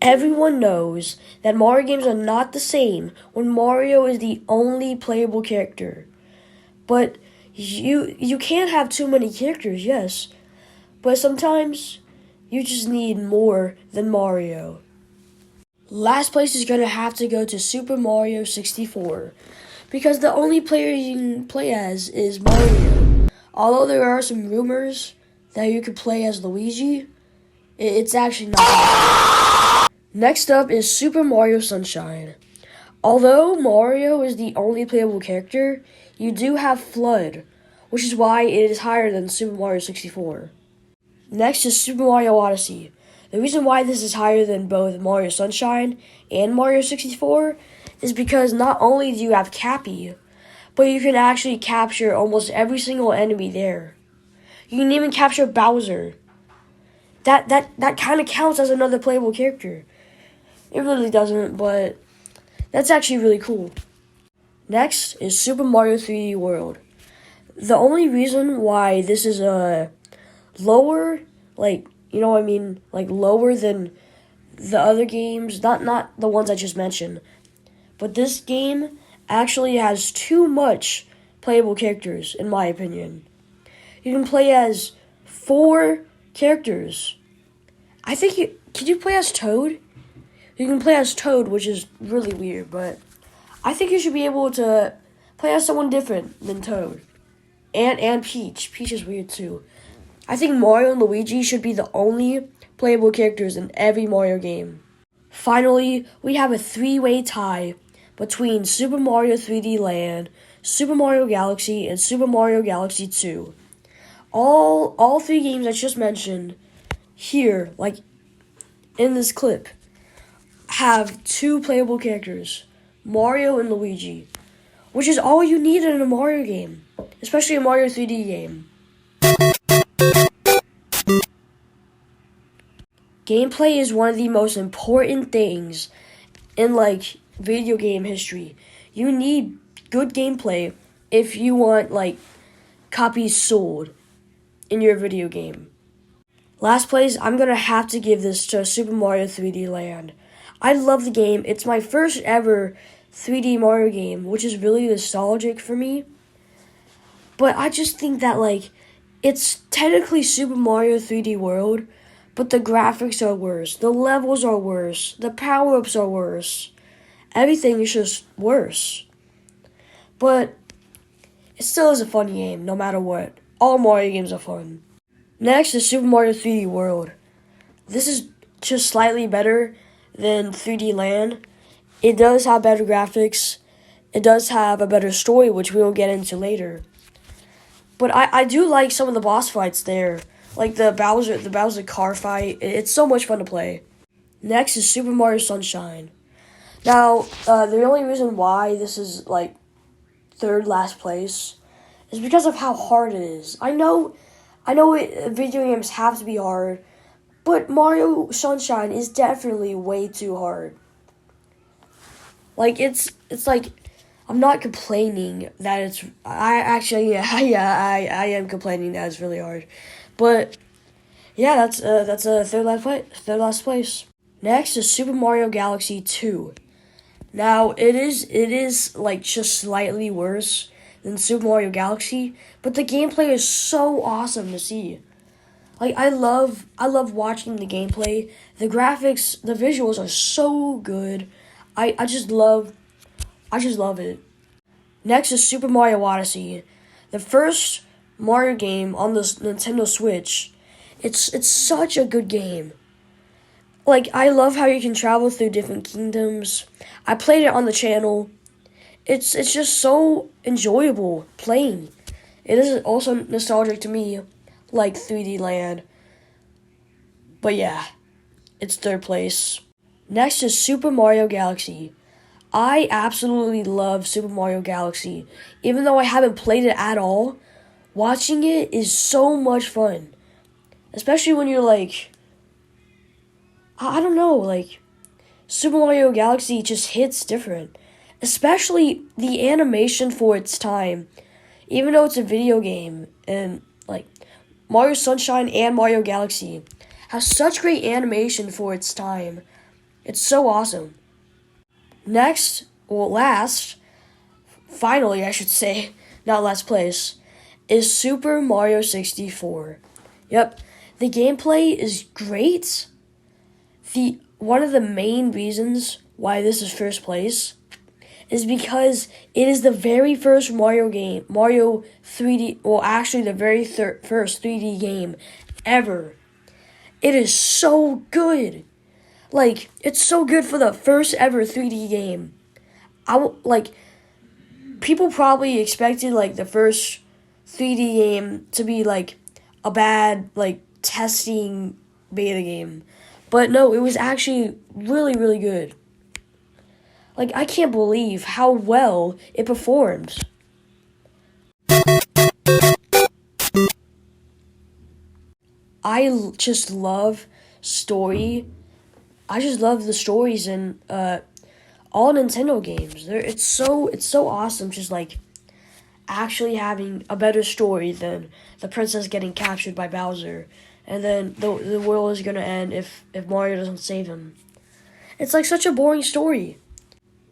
Everyone knows that Mario games are not the same when Mario is the only playable character. But you can't have too many characters, yes. But sometimes you just need more than Mario. Last place is going to have to go to Super Mario 64 because the only player you can play as is Mario. Although there are some rumors that you could play as Luigi, it's actually not. Next up is Super Mario Sunshine. Although Mario is the only playable character, you do have FLUDD, which is why it is higher than Super Mario 64. Next is Super Mario Odyssey. The reason why this is higher than both Mario Sunshine and Mario 64 is because not only do you have Cappy, but you can actually capture almost every single enemy there. You can even capture Bowser. That kind of counts as another playable character. It really doesn't, but that's actually really cool. Next is Super Mario 3D World. The only reason why this is lower, lower than the other games, not the ones I just mentioned, but this game actually has too much playable characters, in my opinion. You can play as 4 characters. Can you play as Toad? You can play as Toad, which is really weird, but I think you should be able to play as someone different than Toad. And Peach. Peach is weird too. I think Mario and Luigi should be the only playable characters in every Mario game. Finally, we have a 3-way tie between Super Mario 3D Land, Super Mario Galaxy, and Super Mario Galaxy 2. All 3 games I just mentioned here, like in this clip, have 2 playable characters, Mario and Luigi, which is all you need in a Mario game, especially a Mario 3D game. Gameplay is one of the most important things in video game history. You need good gameplay if you want copies sold in your video game. Last place, I'm gonna have to give this to Super Mario 3D Land. I love the game. It's my first ever 3D Mario game, which is really nostalgic for me. But I just think that it's technically Super Mario 3D World, but the graphics are worse, the levels are worse, the power-ups are worse. Everything is just worse. But it still is a fun game, no matter what. All Mario games are fun. Next is Super Mario 3D World. This is just slightly better than 3D Land. It does have better graphics. It does have a better story, which we will get into later. But I do like some of the boss fights there. Like the Bowser car fight. It's so much fun to play. Next is Super Mario Sunshine. Now, the only reason why this is third last place is because of how hard it is. I know video games have to be hard, but Mario Sunshine is definitely way too hard. I'm not complaining that it's. I am complaining that it's really hard, but yeah, that's a third last place. Next is Super Mario Galaxy 2. Now it is just slightly worse than Super Mario Galaxy, but the gameplay is so awesome to see. I love watching the gameplay. The graphics, the visuals are so good. I just love it. Next is Super Mario Odyssey, the first Mario game on the Nintendo Switch. It's such a good game. I love how you can travel through different kingdoms. I played it on the channel. It's just so enjoyable playing. It is also nostalgic to me, like 3D Land. But yeah, it's third place. Next is Super Mario Galaxy. I absolutely love Super Mario Galaxy. Even though I haven't played it at all, watching it is so much fun. Especially when you're I don't know, Super Mario Galaxy just hits different. Especially the animation for its time. Even though it's a video game, and Mario Sunshine and Mario Galaxy has such great animation for its time. It's so awesome. Next, well, last, finally, I should say, not last place, is Super Mario 64. Yep, the gameplay is great. The one of the main reasons why this is first place is because it is the very first Mario game, Mario 3D, well, actually the very first 3D game ever. It is so good. Like, it's so good for the first ever 3D game. Like, people probably expected, like, the first 3D game to be, like, a bad, like, testing beta game. But no, it was actually really, really good. Like, I can't believe how well it performed. Just love story. I just love the stories in all Nintendo games. It's so awesome. Just like actually having a better story than the princess getting captured by Bowser, and then the world is gonna end if Mario doesn't save him. It's like such a boring story,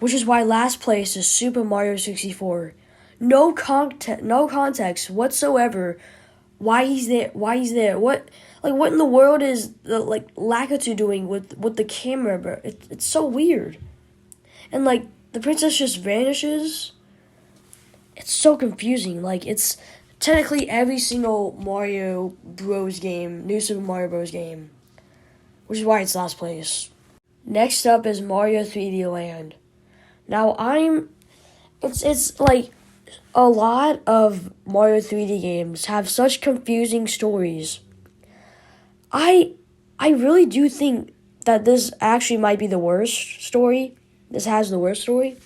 which is why last place is Super Mario 64. No context whatsoever. Why he's there? Why he's there? What in the world is the like Lakitu doing with the camera? Bro? It's so weird, and like the princess just vanishes. It's so confusing. Like it's technically every single Mario Bros game, New Super Mario Bros game, which is why it's last place. Next up is Mario 3D Land. Now it's like a lot of Mario 3D games have such confusing stories. I I really do think that this actually might be the worst story. This has the worst story.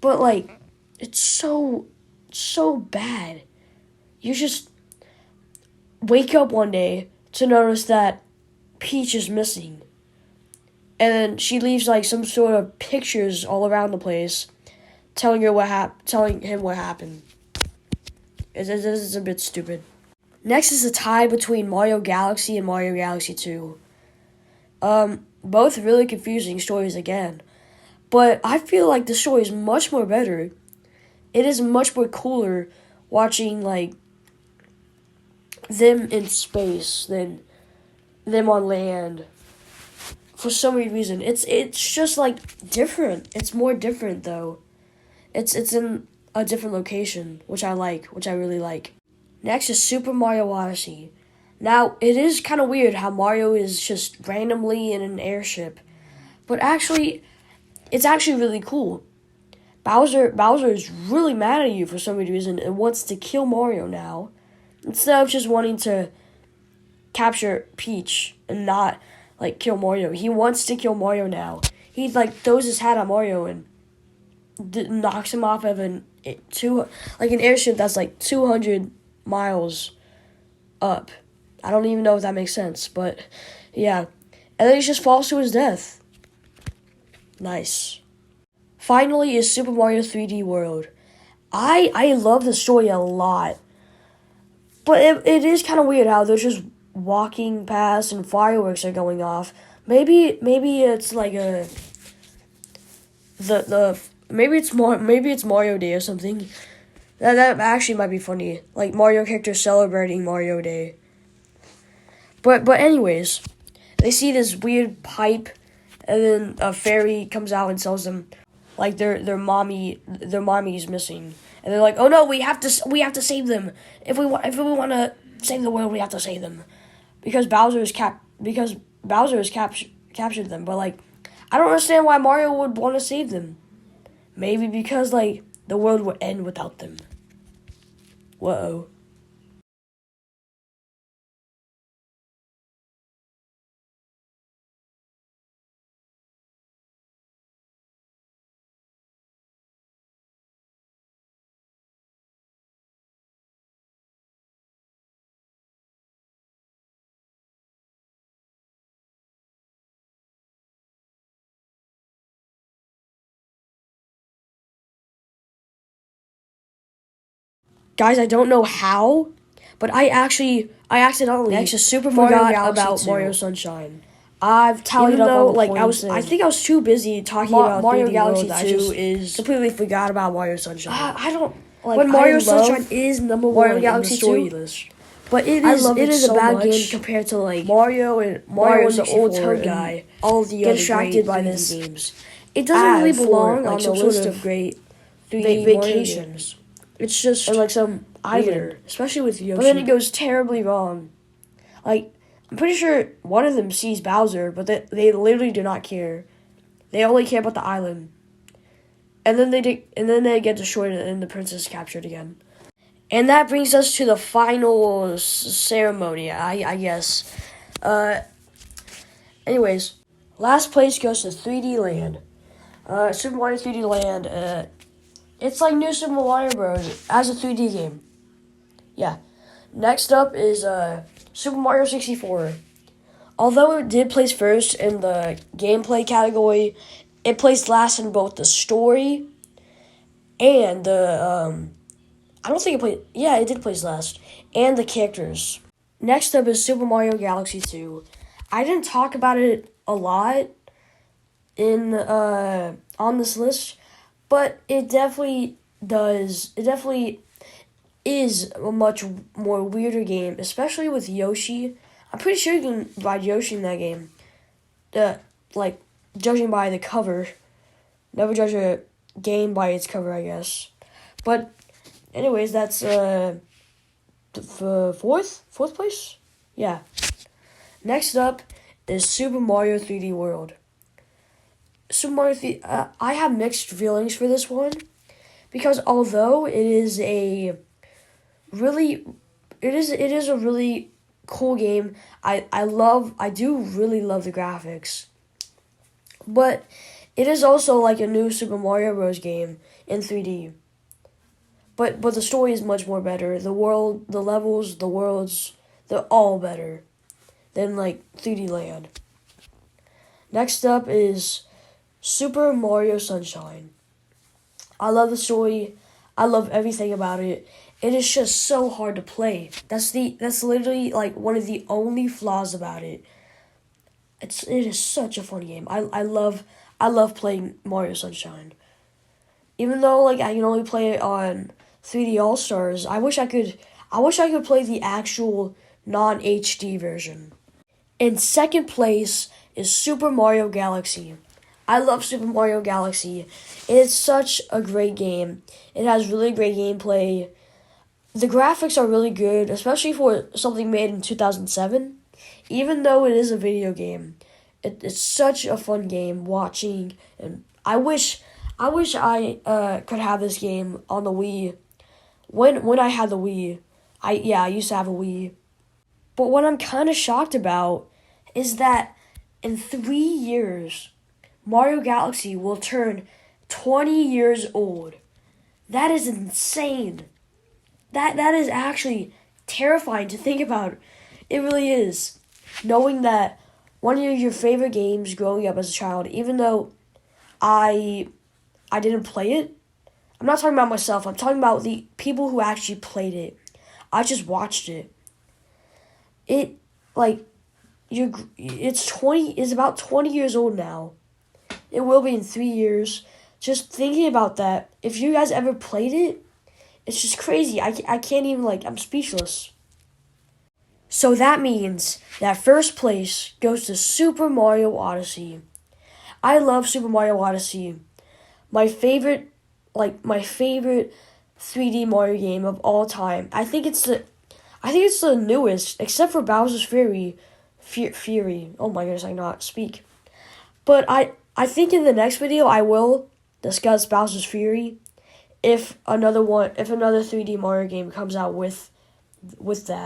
But like it's so bad. You just wake up one day to notice that Peach is missing. And then she leaves like some sort of pictures all around the place telling him what happened. It's a bit stupid. Next is a tie between Mario Galaxy and Mario Galaxy 2. Both really confusing stories again. But I feel like the story is much more better. It is much more cooler watching like them in space than them on land. For some weird reason. It's just like different. It's more different though. It's in a different location, which I really like. Next is Super Mario Odyssey. Now, it is kind of weird how Mario is just randomly in an airship. But actually, it's actually really cool. Bowser is really mad at you for some reason and wants to kill Mario now. Instead of just wanting to capture Peach and not, like, kill Mario. He wants to kill Mario now. He, like, throws his hat at Mario and knocks him off of an airship that's, like, 200 miles up. I don't even know if that makes sense, but yeah. And then he just falls to his death. Nice. Finally is Super Mario 3D World. I love the story a lot. But it is kind of weird how they're just walking past and fireworks are going off. Maybe it's like maybe it's Mario Day or something. That actually might be funny. Like Mario characters celebrating Mario Day. But anyways, they see this weird pipe, and then a fairy comes out and tells them, like their mommy is missing, and they're like, oh no, we have to save them. If we want to save the world, we have to save them, because Bowser has captured them. But like, I don't understand why Mario would want to save them. Maybe because like the world would end without them. Whoa. Guys, I don't know how, but I accidentally Next is Super forgot Mario Galaxy about 2. Mario Sunshine. I've tallied Even up though, all the like, points. I think I was too busy talking about Mario 3D Galaxy World. 2 I just is completely forgot about Mario Sunshine. I don't like. But Mario I love Sunshine is number Mario one Galaxy in the story 2, list. but I love it is a so bad much game compared to like Mario and the old 64 toad and guy. all the Get other distracted great by 3D this. games. It doesn't really As for, belong like, on the some list sort of of great 3D Mario vacation. games. It's just And like some island, weird, especially with Yoshi. but then it goes terribly wrong. Like, I'm pretty sure one of them sees Bowser, but they literally do not care. They only care about the island. And then they get destroyed and the princess is captured again. And that brings us to the final ceremony, I guess. Anyways, last place goes to 3D Land. Super Mario 3D Land. It's like New Super Mario Bros. As a 3D game. Yeah. Next up is Super Mario 64. Although it did place first in the gameplay category, it placed last in both the story and the I don't think it played. Yeah, it did place last, and the characters. Next up is Super Mario Galaxy 2. I didn't talk about it a lot in on this list, but it definitely does. It definitely is a much more weirder game, especially with Yoshi. I'm pretty sure you can ride Yoshi in that game. Like, judging by the cover. Never judge a game by its cover, I guess. But, anyways, that's the fourth place? Yeah. Next up is Super Mario 3D World. Super Mario 3 I have mixed feelings for this one. Because although it is a really it is a really cool game. I do really love the graphics. But it is also like a new Super Mario Bros. Game in 3D. But the story is much more better. The world, the levels, the worlds, they're all better than like 3D Land. Next up is Super Mario Sunshine. I love the story. I love everything about it. It is just so hard to play. That's literally like one of the only flaws about it. It is such a fun game. I love playing Mario Sunshine. Even though like I can only play it on 3D All Stars, I wish I could play the actual non-HD version. In second place is Super Mario Galaxy. I love Super Mario Galaxy. It's such a great game. It has really great gameplay. The graphics are really good, especially for something made in 2007. Even though it is a video game, it's such a fun game watching. And I wish I could have this game on the Wii. When I had the Wii, I used to have a Wii. But what I'm kind of shocked about is that in 3 years, Mario Galaxy will turn 20 years old. That is insane. That is actually terrifying to think about. It really is. Knowing that one of your favorite games growing up as a child, even though I didn't play it, I'm not talking about myself. I'm talking about the people who actually played it. I just watched it. It's about 20 years old now. It will be in 3 years. Just thinking about that, if you guys ever played it, it's just crazy. I can't even, I'm speechless. So that means that first place goes to Super Mario Odyssey. I love Super Mario Odyssey. My favorite 3D Mario game of all time. I think it's the newest, except for Bowser's Fury. Oh my goodness, I cannot speak. But I think in the next video I will discuss Bowser's Fury if another 3D Mario game comes out with that.